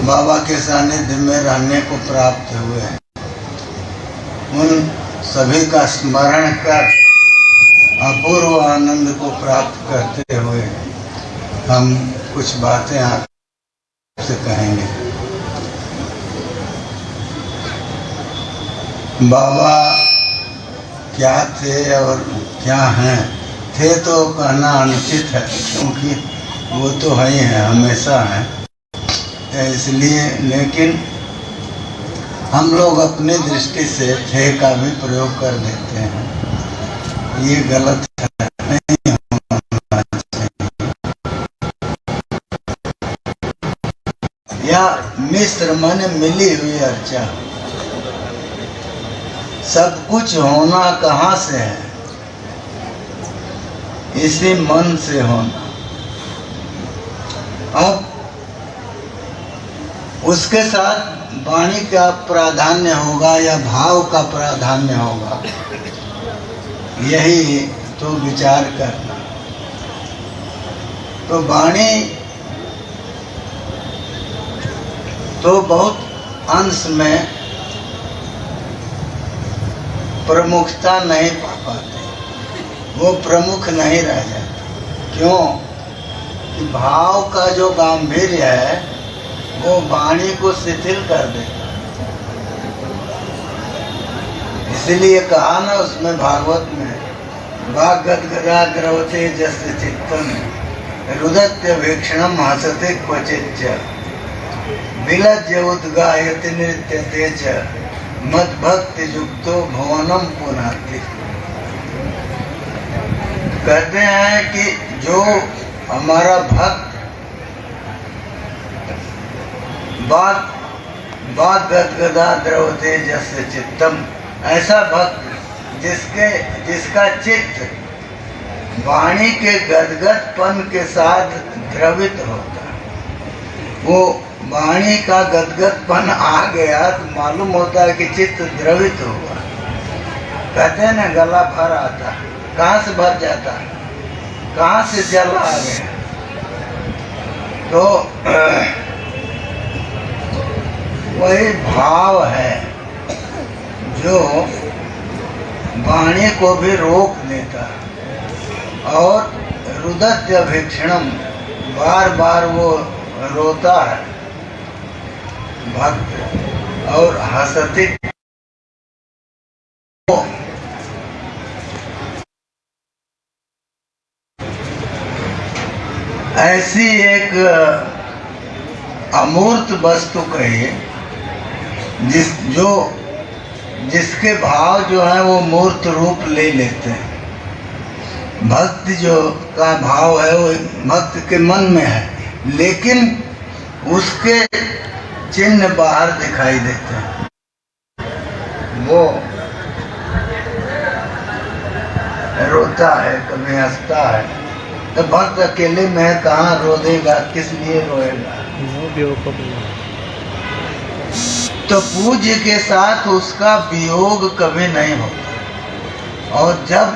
बाबा के सानिध्य में रहने को प्राप्त हुए हैं, उन सभी का स्मरण कर अपूर्व आनंद को प्राप्त करते हुए हम कुछ बातें आपसे कहेंगे। बाबा क्या थे और क्या हैं, थे तो कहना अनुचित है, क्योंकि वो तो है ही हैं, हमेशा हैं, इसलिए। लेकिन हम लोग अपनी दृष्टि से थे का भी प्रयोग कर देते हैं, ये गलत है, नहीं होना चाहिए। या मिश्र माने मिली हुई अर्चा, सब कुछ होना कहाँ से है? इसी मन से होना। अब उसके साथ वाणी का प्राधान्य होगा या भाव का प्राधान्य होगा, यही तो विचार करना। तो वाणी तो बहुत अंश में प्रमुखता नहीं पा पाते, वो प्रमुख नहीं रह जाते। क्यों? कि भाव का जो गांभीर्य है वो वाणी को शिथिल कर देता। इसीलिए कहा ना उसमें, भागवत में, वाग गदगदा द्रवते जस्य चित्तम रुदत्य वीक्षणम हसते क्वचिच्च विलज्य उद्गायति नृत्यते च मद भक्ति युक्तो भुवनम पुनाति। कहते हैं कि जो हमारा भक्त बाग गदगदा द्रवते जस्य चित्तम, ऐसा भक्त जिसका चित्त वाणी के गदगदपन के साथ द्रवित होता है। वो वाणी का गदगदपन आ गया तो मालूम होता है कि चित्त द्रवित हुआ। कहते हैं ना, गला भर आता, कहाँ से भर जाता है, कहाँ से जल आ गया? तो वही भाव है जो वाणी को भी रोक देता है। और रुदत्य भीक्षणम, बार बार वो रोता है भक्त, और हंसते ऐसी एक अमूर्त वस्तु कहिए जिसके भाव जो है वो मूर्त रूप ले लेते हैं। भक्त जो का भाव है वो भक्त के मन में है, लेकिन उसके चिन्ह बाहर दिखाई देते हैं। वो रोता है, कभी हंसता है, तो भक्त अकेले में है, कहाँ रो देगा, किस लिए रोएगा? तो पूज्य के साथ उसका वियोग कभी नहीं होता। और जब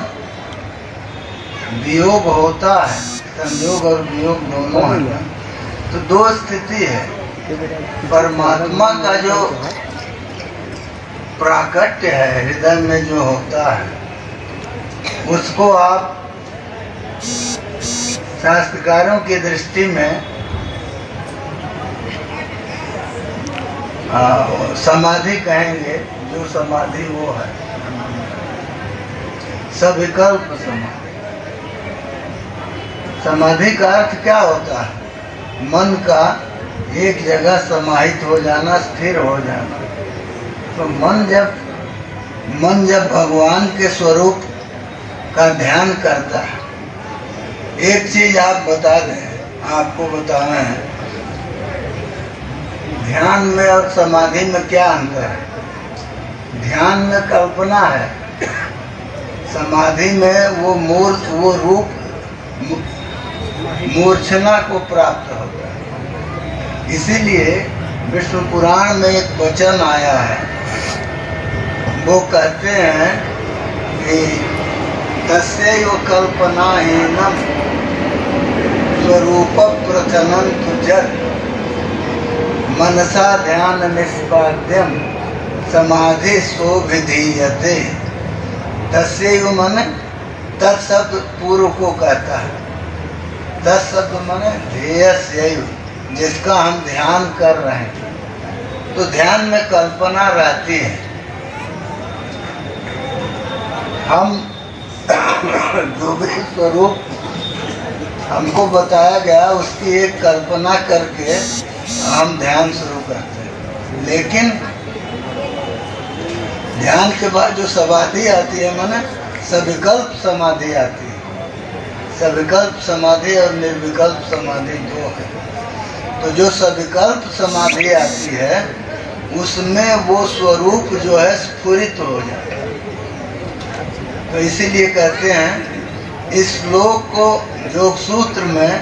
वियोग होता है, संयोग और वियोग दोनों है, तो दो स्थिति है। परमात्मा का जो प्राकट्य है हृदय में जो होता है, उसको आप शास्त्रकारों की दृष्टि में समाधि कहेंगे। जो समाधि वो है सविकल्प समाधि। समाधि का अर्थ क्या होता है? मन का एक जगह समाहित हो जाना, स्थिर हो जाना। तो मन जब भगवान के स्वरूप का ध्यान करता है, एक चीज आप बता दें, आपको बताना है, ध्यान में और समाधि में क्या अंतर है? ध्यान में कल्पना है, समाधि में वो रूप मूर्छना को प्राप्त होता है। इसीलिए विष्णु पुराण में एक वचन आया है, वो कहते हैं कि तस्यैव कल्पनाहीनम स्वरूप प्रचनंतु जद मनसा ध्यान निष्पाद्यम समाधि शोभिधीयते। तस्यैव मन तत्शब्द पूर्व को कहता है। तत्शब्द मन ध्येयस्यैव, जिसका हम ध्यान कर रहे हैं। तो ध्यान में कल्पना रहती है। हम जो भी स्वरूप हमको बताया गया उसकी एक कल्पना करके हम ध्यान शुरू करते हैं। लेकिन ध्यान के बाद जो समाधि आती है, माने सविकल्प समाधि आती है। सविकल्प समाधि और निर्विकल्प समाधि दो है। तो जो सविकल्प समाधि आती है उसमें वो स्वरूप जो है स्फुरित हो जाता है। तो इसीलिए कहते हैं इस श्लोक को योग सूत्र में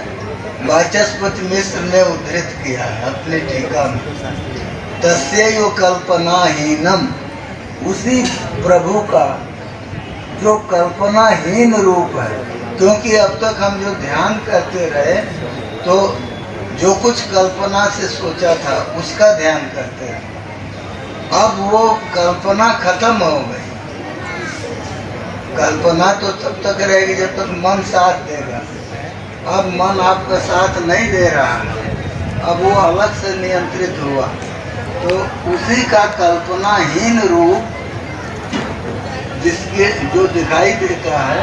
वाचस्पति मिश्र ने उद्धृत किया है अपनी टीका में। तस्यैव कल्पनाहीनम, उसी प्रभु का जो कल्पनाहीन रूप है। क्योंकि अब तक हम जो ध्यान करते रहे तो जो कुछ कल्पना से सोचा था उसका ध्यान करते रहे। अब वो कल्पना खत्म हो गई। कल्पना तो तब तक रहेगी जब तक मन साथ देगा। अब मन आपका साथ नहीं दे रहा है, अब वो अलग से नियंत्रित हुआ। तो उसी का कल्पनाहीन रूप जिसके जो दिखाई देता है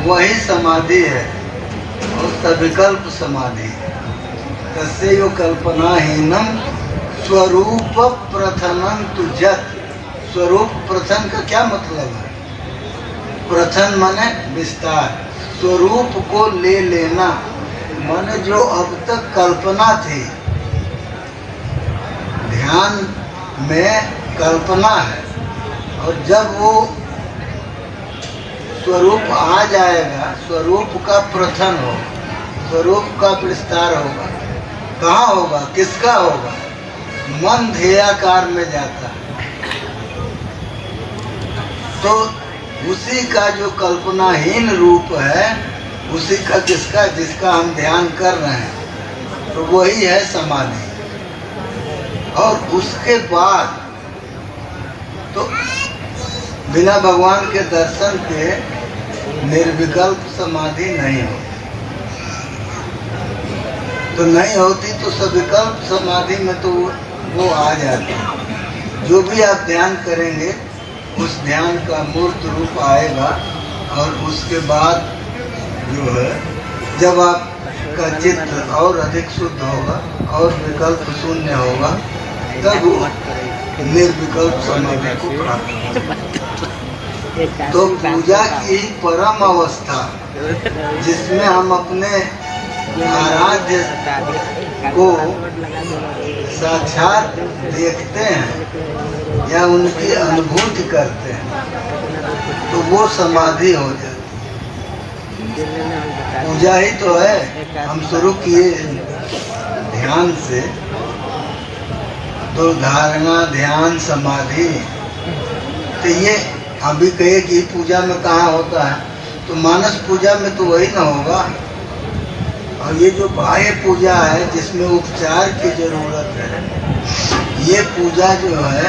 वही समाधि है और सविकल्प समाधि। तस्यैव कल्पनाहीनम स्वरूप प्रथनं तु जत्। स्वरूप प्रथन का क्या मतलब है? प्रथन माने विस्तार, स्वरूप को ले लेना। माने जो अब तक कल्पना थी, ध्यान में कल्पना है, और जब वो स्वरूप आ जाएगा, स्वरूप का प्रथन होगा, स्वरूप का विस्तार होगा। कहाँ होगा, किसका होगा? मन ध्येयाकार में जाता है। तो उसी का जो कल्पनाहीन रूप है, उसी का किसका, जिसका हम ध्यान कर रहे हैं, तो वही है समाधि। और उसके बाद तो बिना भगवान के दर्शन के निर्विकल्प समाधि नहीं होती। तो नहीं होती तो सविकल्प समाधि में तो वो आ जाती है। जो भी आप ध्यान करेंगे उस ध्यान का मूर्त रूप आएगा। और उसके बाद जो है जब आपका चित्त और अधिक शुद्ध होगा और विकल्प शून्य होगा, तब वो निर्विकल्प समाधि को प्राप्त होगा। तो पूजा की परम अवस्था जिसमें हम अपने आराध्य को साक्षात देखते हैं या उनकी अनुभूति करते हैं, तो वो समाधि हो जाती है। पूजा ही तो है। हम शुरू किए ध्यान से, तो धारणा, ध्यान, समाधि। तो ये अभी कहे कि पूजा में कहाँ होता है, तो मानस पूजा में तो वही ना होगा। और ये जो बाह्य पूजा है जिसमें उपचार की जरूरत है, ये पूजा जो है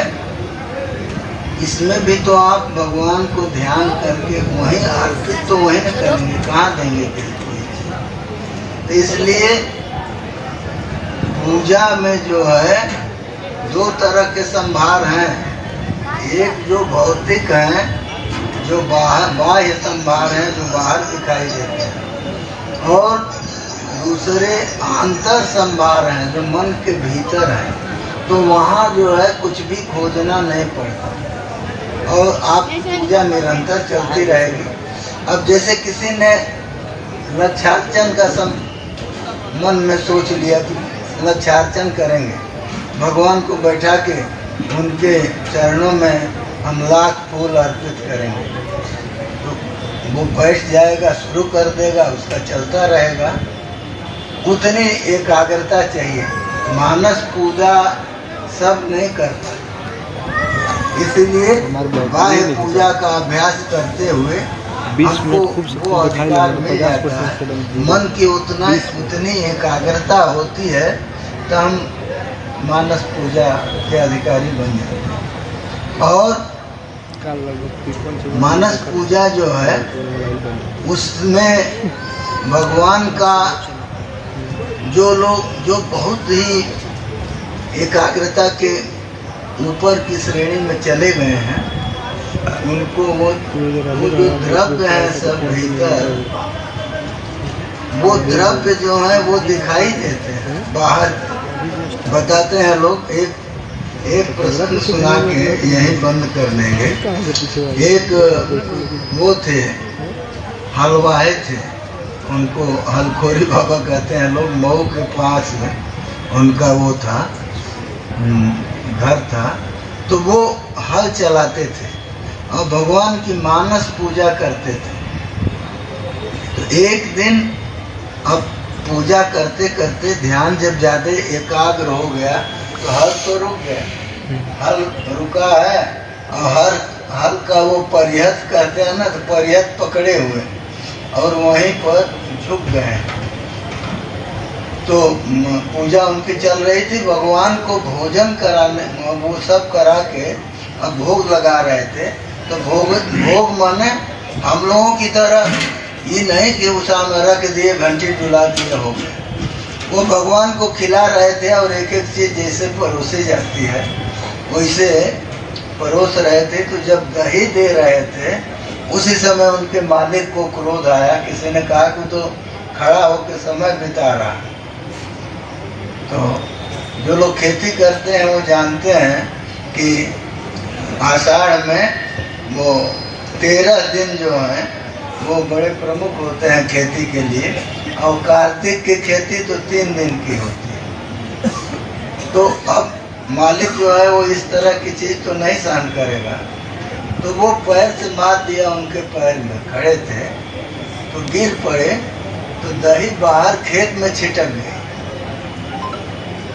इसमें भी तो आप भगवान को ध्यान करके वहीं अर्पित तो वहीं न करेंगे, कहाँ देंगे कोई चीज। तो इसलिए पूजा में जो है दो तरह के संभार हैं। एक जो भौतिक हैं, जो बाह्य संभार हैं, जो बाहर दिखाई देते हैं, और दूसरे आंतर संभार हैं जो मन के भीतर हैं। तो वहाँ जो है कुछ भी खोजना नहीं पड़ता और आप पूजा निरंतर चलती रहेगी। अब जैसे किसी ने लक्षार्चन का मन में सोच लिया कि लक्षार्चन करेंगे, भगवान को बैठा के उनके चरणों में हम लाख फूल अर्पित करेंगे, तो वो बैठ जाएगा, शुरू कर देगा, उसका चलता रहेगा। उतनी एकाग्रता चाहिए। मानस पूजा सब नहीं करता, इसलिए बाह्य पूजा का अभ्यास करते हुए हमको वो अधिकार मिल जाता है। मन की उतनी एकाग्रता होती है तो हम मानस पूजा के अधिकारी बन जाते। और मानस पूजा जो है उसमें भगवान का जो बहुत ही एकाग्रता के ऊपर की श्रेणी में चले गए हैं, उनको वो जो द्रव्य है सब भीतर, वो द्रव्य जो है वो दिखाई देते हैं बाहर। बताते हैं लोग, एक प्रसंग सुना के यही बंद कर देंगे। एक वो थे, हलवाए थे, उनको हलखोरी बाबा कहते हैं लोग। मऊ के पास उनका वो था, घर था। तो वो हल चलाते थे और भगवान की मानस पूजा करते थे। तो एक दिन अब पूजा करते करते ध्यान जब ज्यादा एकाग्र हो गया तो हल तो रुक गया। हल रुका है और हल का वो परिहत कहते हैं ना, तो परिहत पकड़े हुए और वहीं पर झुक गए। तो पूजा उनकी चल रही थी, भगवान को भोजन कराने, वो सब करा के अब भोग लगा रहे थे। तो भोग माने हम लोगों की तरह ये नहीं कि उषा में रख दिए, घंटी डुला दिए, हो गए। वो भगवान को खिला रहे थे और एक एक चीज जैसे परोसी जाती है वैसे परोस रहे थे। तो जब दही दे रहे थे उसी समय उनके मालिक को क्रोध आया। किसी ने कहा कि तो खड़ा होकर समय बिता रहा। तो जो लोग खेती करते हैं वो जानते हैं कि आषाढ़ में वो 13 दिन जो हैं वो बड़े प्रमुख होते हैं खेती के लिए, और कार्तिक की खेती तो 3 दिन की होती है। तो अब मालिक जो है वो इस तरह की चीज तो नहीं सहन करेगा। तो वो पैर से मार दिया, उनके पैर में खड़े थे तो गिर पड़े, तो दही बाहर खेत में छिटक गई।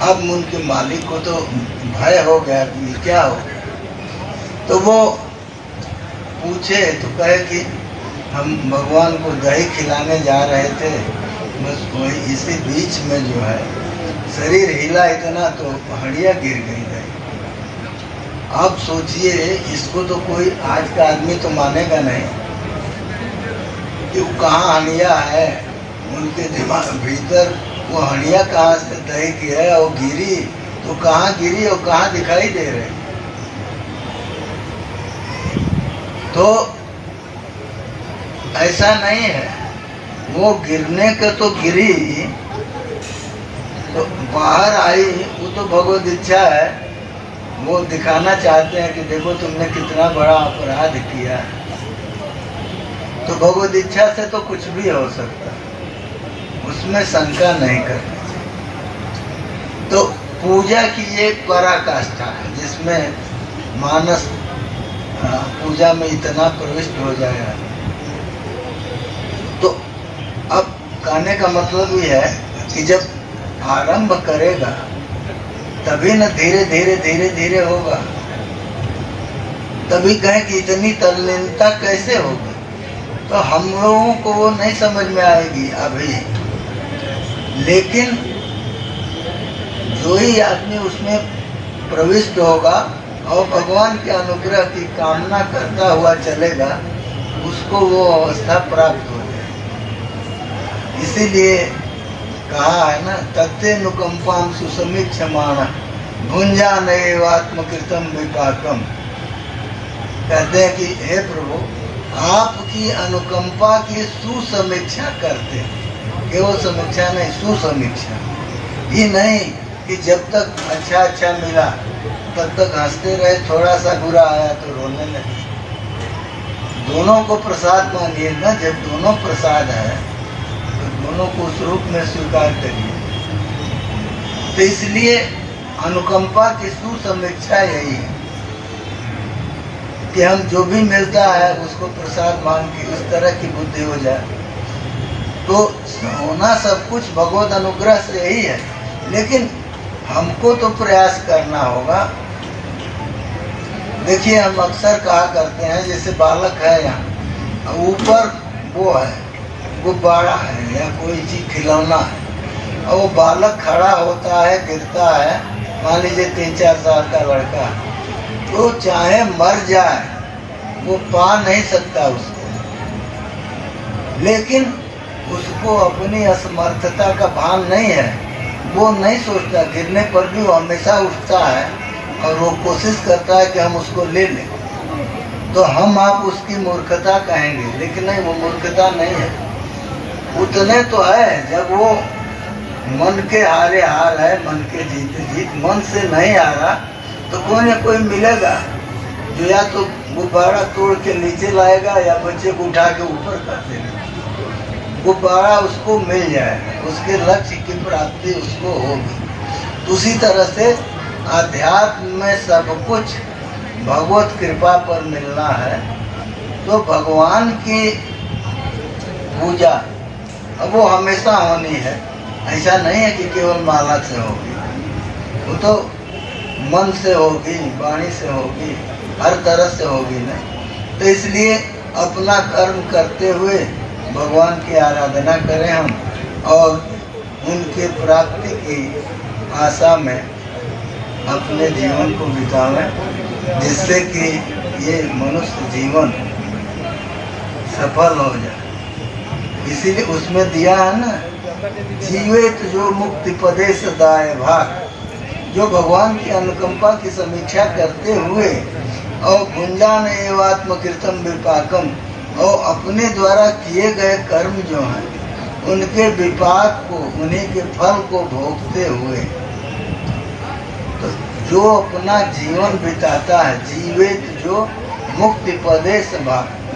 अब उनके मालिक को तो भय हो गया कि क्या हो गया। तो वो पूछे तो कहे कि हम भगवान को दही खिलाने जा रहे थे, बस वही इसी बीच में जो है शरीर हिला इतना तो हड्डियाँ गिर गई दही। अब सोचिए, इसको तो कोई आज का आदमी तो मानेगा नहीं कि वो कहाँ हड्डियाँ है। उनके दिमाग भीतर वो हड्डियाँ कहाँ से दही की है, और गिरी तो कहाँ गिरी और कहाँ दिखाई दे रहे। तो ऐसा नहीं है, वो गिरने का तो गिरी, तो बाहर आई, वो तो भगवत इच्छा है। वो दिखाना चाहते हैं कि देखो तुमने कितना बड़ा अपराध किया। तो भगवत इच्छा से तो कुछ भी हो सकता है, उसमें शंका नहीं करनी। तो पूजा की एक पराकाष्ठा है जिसमें मानस पूजा में इतना प्रविष्ट हो जाएगा। तो अब कहने का मतलब ये है कि जब आरंभ करेगा तभी न धीरे धीरे धीरे धीरे होगा। तभी कहें कि इतनी तल्लीनता कैसे होगी, तो हम लोगों को वो नहीं समझ में आएगी अभी। लेकिन जो ही आदमी उसमें प्रविष्ट होगा और भगवान के अनुग्रह की कामना करता हुआ चलेगा, उसको वो अवस्था प्राप्त हो जाए। इसीलिए कहा है ना, तत्तेनुकंपाम सुसमीक्षमाण भुंजान एवात्मकृतम विपाकम। कहते हैं कि हे प्रभु, आपकी अनुकंपा की सुसमीक्षा करते हैं। केवल समीक्षा नहीं, सुसमीक्षा। ये नहीं कि जब तक अच्छा अच्छा मिला तब तक हंसते रहे, थोड़ा सा बुरा आया तो रोने लगे। दोनों को प्रसाद मानिए ना। जब दोनों प्रसाद है तो दोनों को उस रूप में स्वीकार करिए। तो इसलिए अनुकंपा की सुसमीक्षा यही है कि हम जो भी मिलता है उसको प्रसाद मान के इस तरह की बुद्धि हो जाए। तो होना सब कुछ भगवत अनुग्रह से ही है, लेकिन हमको तो प्रयास करना होगा। देखिए, हम अक्सर कहा करते हैं, जैसे बालक है यहाँ ऊपर वो है, गुब्बारा है या कोई चीज खिलौना है, और वो बालक खड़ा होता है, गिरता है, मान लीजिए 3-4 साल का लड़का, तो चाहे मर जाए वो पा नहीं सकता उसको, लेकिन उसको अपनी असमर्थता का भान नहीं है। वो नहीं सोचता, गिरने पर भी वो हमेशा उठता है और वो कोशिश करता है कि हम उसको ले लें। तो हम आप उसकी मूर्खता कहेंगे, लेकिन नहीं, वो मूर्खता नहीं है। उतने तो है जब वो मन के हारे हार है, मन के जीते जीत, मन से नहीं आ रहा तो कोई न कोई मिलेगा जो या तो गुब्बारा तोड़ के नीचे लाएगा या बच्चे को उठा के ऊपर कर देगा। गुब्बारा उसको मिल जाएगा, उसके लक्ष्य की प्राप्ति उसको होगी। उसी तरह से आध्यात्म में सब कुछ भगवत कृपा पर मिलना है। तो भगवान की पूजा अब वो हमेशा होनी है, ऐसा नहीं है कि केवल माला से होगी, वो तो मन से होगी, वाणी से होगी, हर तरह से होगी ना। तो इसलिए अपना कर्म करते हुए भगवान की आराधना करें हम, और उनके प्राप्ति की आशा में अपने जीवन को बितावें, जिससे कि ये मनुष्य जीवन सफल हो जाए। इसीलिए उसमें दिया है ना, जीवित जो मुक्ति पदे सदाए भाग, जो भगवान की अनुकंपा की समीक्षा करते हुए और गुंजान एवं आत्मकृतम विपाकम, और अपने द्वारा किए गए कर्म जो हैं उनके विपाक को, उन्हीं के फल को भोगते हुए, तो जो अपना जीवन बिताता है, जीवित जो मुक्ति पदे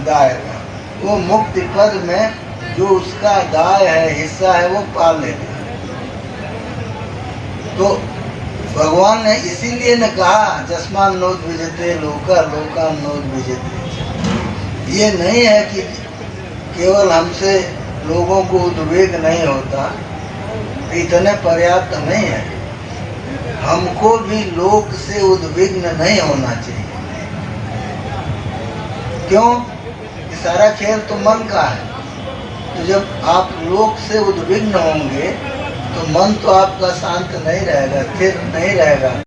दायका, वो मुक्ति पद में जो उसका दाय है, हिस्सा है, वो पा लेता है। तो भगवान ने इसीलिए ने कहा जस्मान नोद विजते लोका लोका नोद विजते। ये नहीं है कि केवल हमसे लोगों को उद्वेग नहीं होता, इतने पर्याप्त नहीं है, हमको भी लोक से उद्विग्न नहीं होना चाहिए। क्यों? सारा खेल तो मन का है। तो जब आप लोक से उद्विग्न होंगे तो मन तो आपका शांत नहीं रहेगा, स्थिर नहीं रहेगा।